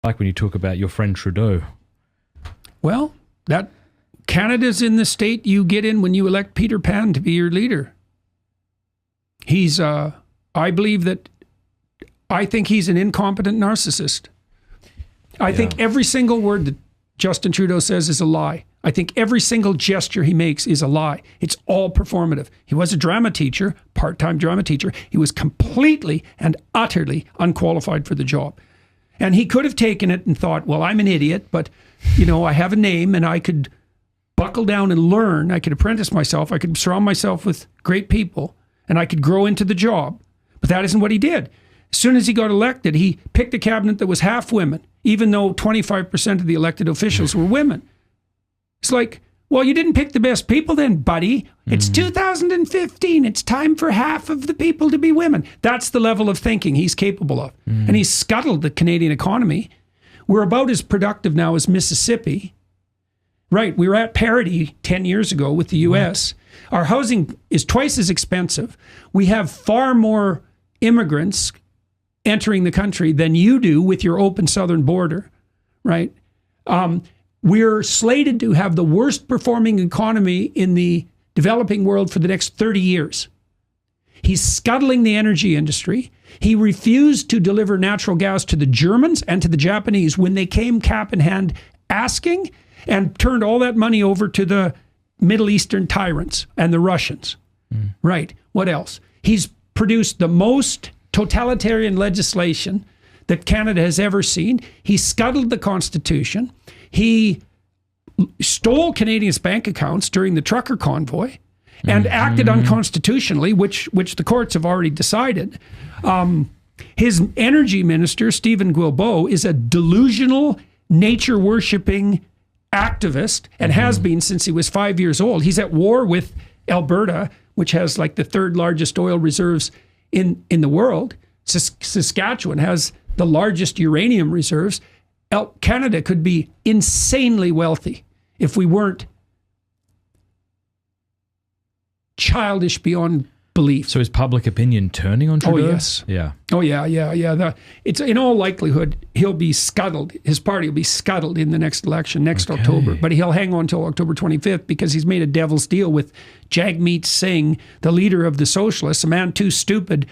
Like when you talk about your friend Tredeau. Well, that Canada's in the state you get in when you elect Peter Pan to be your leader. He's, I think he's an incompetent narcissist. I think every single word that Justin Trudeau says is a lie. I think every single gesture he makes is a lie. It's all performative. He was a drama teacher, part-time drama teacher. He was completely and utterly unqualified for the job. And he could have taken it and thought, well, I'm an idiot, but, you know, I have a name and I could buckle down and learn. I could apprentice myself. I could surround myself with great people and I could grow into the job. But that isn't what he did. As soon as he got elected, he picked a cabinet that was half women, even though 25% of the elected officials were women. It's like, well, you didn't pick the best people then, buddy. It's 2015. It's time for half of the people to be women. That's the level of thinking he's capable of. And he's scuttled the Canadian economy. We're about as productive now as Mississippi. Right, we were at parity 10 years ago with the U.S. Our housing is twice as expensive. We have far more immigrants entering the country than you do with your open southern border, right? We're slated to have the worst performing economy in the developing world for the next 30 years. He's scuttling the energy industry. He refused to deliver natural gas to the Germans and to the Japanese when they came cap in hand asking, and turned all that money over to the Middle Eastern tyrants and the Russians. Right. What else? He's produced the most totalitarian legislation that Canada has ever seen. He scuttled the Constitution. He stole Canadians' bank accounts during the trucker convoy and acted unconstitutionally, which the courts have already decided. His energy minister, Stephen Guilbeault, is a delusional, nature-worshipping activist and has been since he was 5 years old. He's at war with Alberta, which has like the third largest oil reserves in the world. Saskatchewan has the largest uranium reserves. Canada could be insanely wealthy if we weren't childish beyond belief. So is public opinion turning on Trudeau? Oh, yes. Yeah. Oh, yeah. It's in all likelihood, he'll be scuttled. His party will be scuttled in the next election, October. But he'll hang on until October 25th because he's made a devil's deal with Jagmeet Singh, the leader of the Socialists, a man too stupid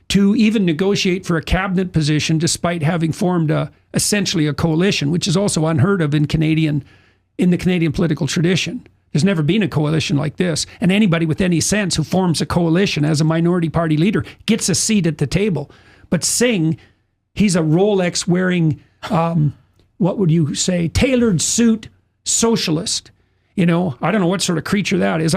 to even negotiate for a cabinet position despite having formed essentially a coalition, which is also unheard of in the Canadian political tradition. There's never been a coalition like this. And anybody with any sense who forms a coalition as a minority party leader gets a seat at the table. But Singh, he's a Rolex wearing, what would you say, tailored suit socialist. You know, I don't know what sort of creature that is.